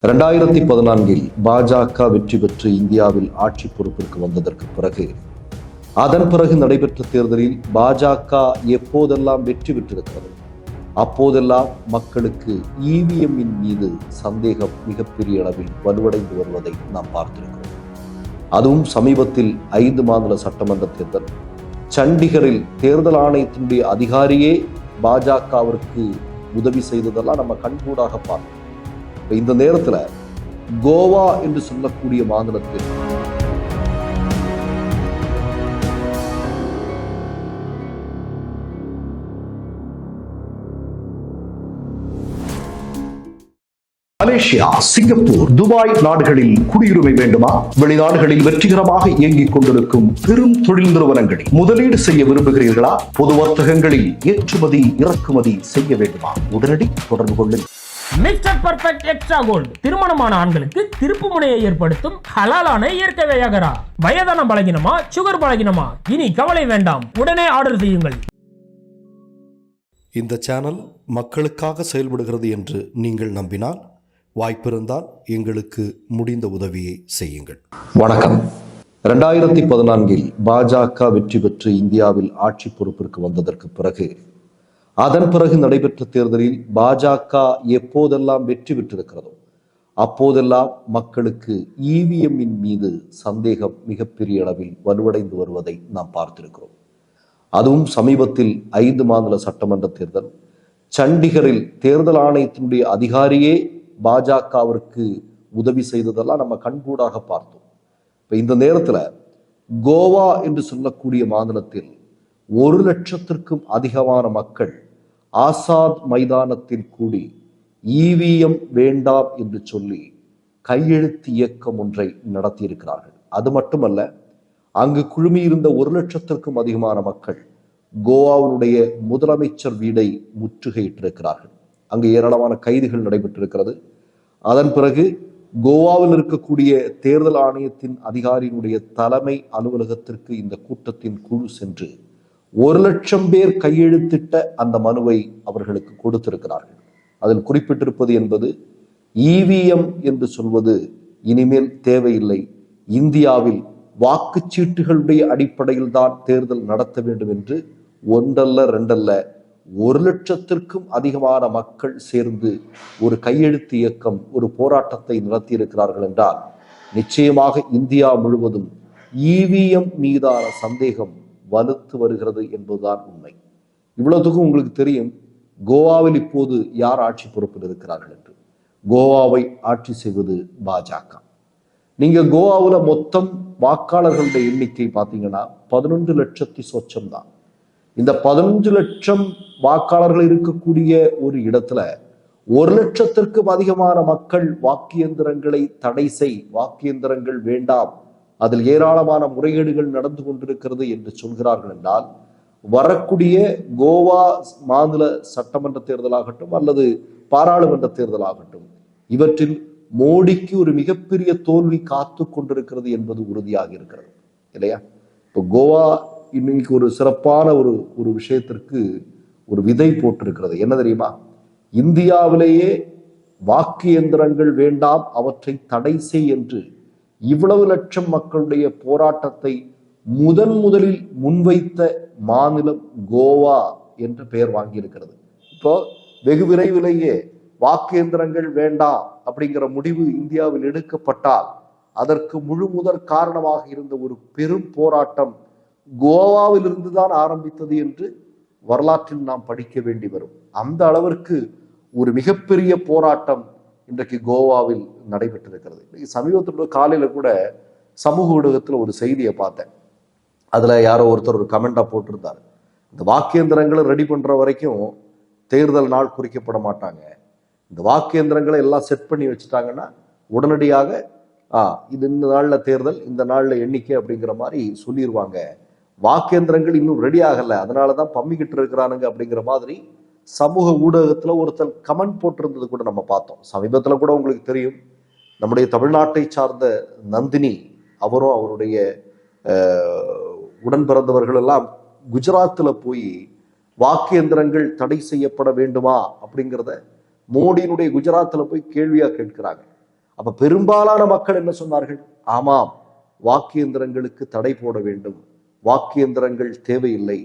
2014 பாஜக வெற்றி பெற்று இந்தியாவில் ஆட்சி பொறுப்பிற்கு வந்ததற்கு பிறகு அதன் பிறகு நடைபெற்ற தேர்தலில் பாஜக எப்போதெல்லாம் வெற்றி பெற்றிருக்கிறது அப்போதெல்லாம் மக்களுக்கு இவிஎம்மின் மீது சந்தேகம் மிகப்பெரிய அளவில் வலுவடைந்து வருவதை நாம் பார்த்திருக்கிறோம். அதுவும் சமீபத்தில் 5 மாநில சட்டமன்ற தேர்தல், சண்டிகரில் தேர்தல் ஆணையத்தினுடைய அதிகாரியே பாஜகவிற்கு உதவி செய்ததெல்லாம் நம்ம கண்கூடாக பார்த்தோம். இந்த நேரத்துல கோவா என்று சொல்லக்கூடிய மாநிலத்தில் மலேசியா, சிங்கப்பூர், துபாய் நாடுகளில் குடியுரிமை வேண்டுமா? வெளிநாடுகளில் வெற்றிகரமாக இயங்கிக் கொண்டிருக்கும் பெரும் தொழில் நிறுவனங்களில் முதலீடு செய்ய விரும்புகிறீர்களா? பொது வர்த்தகங்களில் ஏற்றுமதி இறக்குமதி செய்ய வேண்டுமா? உடனடி தொடர்பு கொள்ளுங்கள். மிஸ்டர் பர்ஃபெக்ட் எக்ஸ்ட்ரா கோல்டு திருமணமான ஆண்களுக்கு திருப்பு முனையை ஏற்படுத்தும் ஹலாலான இயற்கை வியாகரா. வயதான பலகினமா, சுகர் பலகினமா, இனி கவலை வேண்டாம், உடனே ஆர்டர் செய்யுங்கள். இந்த சேனல் மக்களுக்காக செயல்படுகிறது என்று நீங்கள் நம்பினால், வாய்ப்பிருந்தால் எங்களுக்கு முடிந்த உதவியை செய்யுங்கள். வணக்கம். 2014 பாஜக வெற்றி பெற்று இந்தியாவில் ஆட்சி பொறுப்பிற்கு வந்ததற்கு பிறகு அதன் பிறகு நடைபெற்ற தேர்தலில் பாஜக எப்போதெல்லாம் வெற்றி பெற்றிருக்கிறதோ அப்போதெல்லாம் மக்களுக்கு இவிஎம்மின் மீது சந்தேகம் மிகப்பெரிய அளவில் வலுவடைந்து வருவதை நாம் பார்த்திருக்கிறோம். அதுவும் சமீபத்தில் 5 மாநில சட்டமன்ற தேர்தல், சண்டிகரில் தேர்தல் ஆணையத்தினுடைய அதிகாரியே பாஜகவிற்கு உதவி செய்ததெல்லாம் நம்ம கண்கூடாக பார்த்தோம். இப்ப இந்த நேரத்துல கோவா என்று சொல்லக்கூடிய மாநிலத்தில் 1 லட்சத்திற்கும் அதிகமான மக்கள் ஆசாத் மைதானத்தில் கூடி இவிஎம் வேண்டாம் என்று சொல்லி கையெழுத்து இயக்கம் ஒன்றை நடத்தியிருக்கிறார்கள். அது மட்டுமல்ல, அங்கு குழுமியிருந்த 1 லட்சத்திற்கும் அதிகமான மக்கள் கோவாவினுடைய முதலமைச்சர் வீடை முற்றுகையிட்டிருக்கிறார்கள். அங்கு ஏராளமான கைதுகள் நடைபெற்றிருக்கிறது. அதன் பிறகு கோவாவில் இருக்கக்கூடிய தேர்தல் ஆணையத்தின் அதிகாரியினுடைய தலைமை அலுவலகத்திற்கு இந்த கூட்டத்தின் குழு சென்று 1 லட்சம் பேர் கையெழுத்திட்ட அந்த மனுவை அவர்களுக்கு கொடுத்திருக்கிறார்கள். அதில் குறிப்பிட்டிருப்பது என்பது இவிஎம் என்று சொல்வது இனிமேல் தேவையில்லை, இந்தியாவில் வாக்குச்சீட்டுகளுடைய அடிப்படையில் தான் தேர்தல் நடத்த வேண்டும் என்று 1 அல்ல 2 அல்ல 1 லட்சத்திற்கும் அதிகமான மக்கள் சேர்ந்து ஒரு கையெழுத்து இயக்கம், ஒரு போராட்டத்தை நடத்தியிருக்கிறார்கள் என்றால் நிச்சயமாக இந்தியா முழுவதும் இவிஎம் மீதான சந்தேகம் வலுத்து வருகிறது என்பதுதான் உண்மை. இவ்வளவுக்கும் உங்களுக்கு தெரியும் கோவாவில் இப்போது யார் ஆட்சி பொறுப்பில் இருக்கிறார்கள் என்று. கோவாவை ஆட்சி செய்வது பாஜக. நீங்க கோவாவில் மொத்தம் வாக்காளர்களுடைய எண்ணிக்கை பார்த்தீங்கன்னா 11 லட்சத்தி சொச்சம் தான். இந்த 15 லட்சம் வாக்காளர்கள் இருக்கக்கூடிய ஒரு இடத்துல 1 லட்சத்திற்கும் அதிகமான மக்கள் வாக்கு இயந்திரங்களை தடை செய், வாக்கு இயந்திரங்கள் வேண்டாம், அதில் ஏராளமான முறைகேடுகள் நடந்து கொண்டிருக்கிறது என்று சொல்கிறார்கள் என்றால், வரக்கூடிய கோவா மாநில சட்டமன்ற தேர்தலாகட்டும் அல்லது பாராளுமன்ற தேர்தலாகட்டும், இவற்றில் மோடிக்கு ஒரு மிகப்பெரிய தோல்வி காத்து கொண்டிருக்கிறது என்பது உறுதியாக இருக்கிறது இல்லையா? இப்போ கோவா இன்னைக்கு ஒரு சிறப்பான ஒரு விஷயத்திற்கு ஒரு விதை போட்டிருக்கிறது. என்ன தெரியுமா? இந்தியாவிலேயே வாக்கு இயந்திரங்கள் வேண்டாம், அவற்றை தடை செய் என்று இவ்வளவு லட்சம் மக்களுடைய போராட்டத்தை முதலில் முன்வைத்த மாநிலம் கோவா என்ற பெயர் வாங்கியிருக்கிறது. இப்போ வெகு விரைவிலேயே வாக்கு இயந்திரங்கள் வேண்டாம் அப்படிங்கிற முடிவு இந்தியாவில் எடுக்கப்பட்டால் அதற்கு முதற் காரணமாக இருந்த ஒரு பெரும் போராட்டம் கோவாவில் இருந்துதான் ஆரம்பித்தது என்று வரலாற்றில் நாம் படிக்க வேண்டி வரும். அந்த அளவிற்கு ஒரு மிகப்பெரிய போராட்டம் இன்றைக்கு கோவாவில் நடைபெற்றிருக்கிறது. சமீபத்தில் காலையில கூட சமூக ஊடகத்தில் ஒரு செய்தியை பார்த்தேன். அதுல யாரோ ஒருத்தர் ஒரு கமெண்டா போட்டிருந்தார், இந்த வாக்கியந்திரங்களை ரெடி பண்ற வரைக்கும் தேர்தல் நாள் குறிக்கப்பட மாட்டாங்க, இந்த வாக்கியந்திரங்களை எல்லாம் செட் பண்ணி வச்சுட்டாங்கன்னா உடனடியாக இது இந்த நாள்ல தேர்தல், இந்த நாள்ல எண்ணிக்கை அப்படிங்கிற மாதிரி சொல்லிடுவாங்க, வாக்கியந்திரங்கள் இன்னும் ரெடி ஆகல, அதனாலதான் பம்மிக்கிட்டு இருக்கிறானுங்க அப்படிங்கிற மாதிரி சமூக ஊடகத்துல ஒருத்தர் கமெண்ட் போட்டிருந்தது கூட நம்ம பார்த்தோம். சமீபத்துல கூட உங்களுக்கு தெரியும், நம்முடைய தமிழ்நாட்டை சார்ந்த நந்தினி அவரும் அவருடைய உடன் பிறந்தவர்கள் எல்லாம் குஜராத்தில் போய் வாக்கு எந்திரங்கள் தடை செய்யப்பட வேண்டுமா அப்படிங்கிறத மோடியினுடைய குஜராத்தில் போய் கேள்வியா கேட்கிறாங்க. அப்ப பெரும்பாலான மக்கள் என்ன சொன்னார்கள்? ஆமாம், வாக்கு இயந்திரங்களுக்கு தடை போட வேண்டும், வாக்கு இயந்திரங்கள் தேவையில்லை,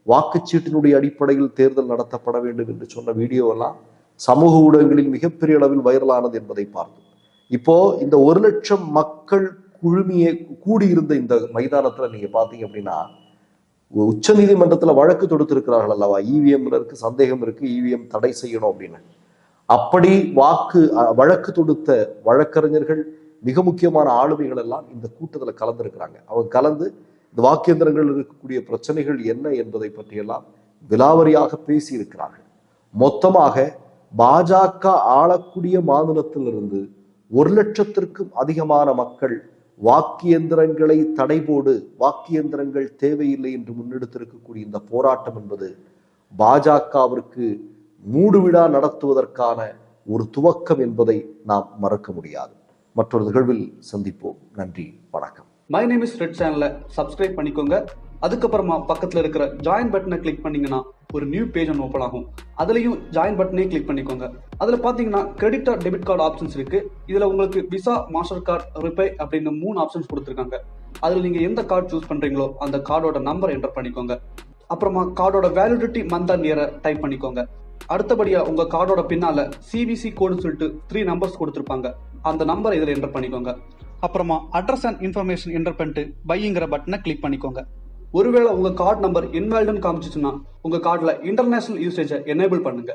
வாக்குச்சீட்டினுடைய அடிப்படையில் தேர்தல் நடத்தப்பட வேண்டும் என்று சொன்ன வீடியோ எல்லாம் சமூக ஊடகங்களில் மிகப்பெரிய அளவில் வைரலானது என்பதை பார்த்தோம். இப்போ இந்த 1 லட்சம் மக்கள் கூடியிருந்த இந்த மைதானத்துல நீங்க பாத்தீங்க அப்படின்னா, உச்ச நீதிமன்றத்துல வழக்கு தொடுத்திருக்கிறார்கள் அல்லவா, இவிஎம்க்கு சந்தேகம் இருக்கு, இவிஎம் தடை செய்யணும் அப்படின்னு. அப்படி வழக்கு தொடுத்த வழக்கறிஞர்கள், மிக முக்கியமான ஆளுமைகள் எல்லாம் இந்த கூட்டத்துல கலந்துருக்கிறாங்க. அவங்க கலந்து இந்த வாக்கியந்திரங்கள் இருக்கக்கூடிய பிரச்சனைகள் என்ன என்பதை பற்றியெல்லாம் விலாவரியாக பேசி இருக்கிறார்கள். மொத்தமாக பாஜக ஆளக்கூடிய மாநிலத்திலிருந்து 1 லட்சத்திற்கும் அதிகமான மக்கள் வாக்கியந்திரங்களை தடை போடு, வாக்கியந்திரங்கள் தேவையில்லை என்று முன்னெடுத்திருக்கக்கூடிய இந்த போராட்டம் என்பது பாஜகவிற்கு மூடுவிழா நடத்துவதற்கான ஒரு துவக்கம் என்பதை நாம் மறக்க முடியாது. மற்றொரு நிகழ்வில் சந்திப்போம். நன்றி, வணக்கம். மை நேம் இஸ் ரெட் சேனலை சப்ஸ்கிரைப் பண்ணிக்கோங்க. அதுக்கப்புறமா பக்கத்தில் இருக்கிற ஜாயின் பட்டனை கிளிக் பண்ணீங்கன்னா ஒரு நியூ பேஜ் ஒன்று ஓப்பன் ஆகும். அதுலயும் ஜாயின் பட்டனே கிளிக் பண்ணிக்கோங்க. அதுல பாத்தீங்கன்னா credit R debit card options இருக்கு. இதுல உங்களுக்கு விசா, மாஸ்டர் கார்டு, ரிப்பே அப்படின்னு 3 ஆப்ஷன்ஸ் கொடுத்துருக்காங்க. அதுல நீங்க எந்த கார்டு சூஸ் பண்றீங்களோ அந்த கார்டோட நம்பர் என்டர் பண்ணிக்கோங்க. அப்புறமா கார்டோட வேலிடிட்டி மந்த் அண்ட் இயரை டைப் பண்ணிக்கோங்க. அடுத்தபடியா உங்க கார்டோட பின்னால சிவிசி கோடுன்னு சொல்லிட்டு 3 நம்பர்ஸ் கொடுத்துருப்பாங்க. அந்த நம்பர் இதுல என்டர் பண்ணிக்கோங்க. அப்புறமா அட்ரஸ் அண்ட் இன்ஃபர்மேஷன் என்டர் பண்ணிட்டு பைங்கிற பட்டனை கிளிக் பண்ணிக்கோங்க. ஒருவேளை உங்க கார்டு நம்பர் இன்வாலிட்னு காமிச்சிச்சுன்னா உங்க கார்டுல இன்டர்நேஷனல் யூசேஜை எனேபிள் பண்ணுங்க.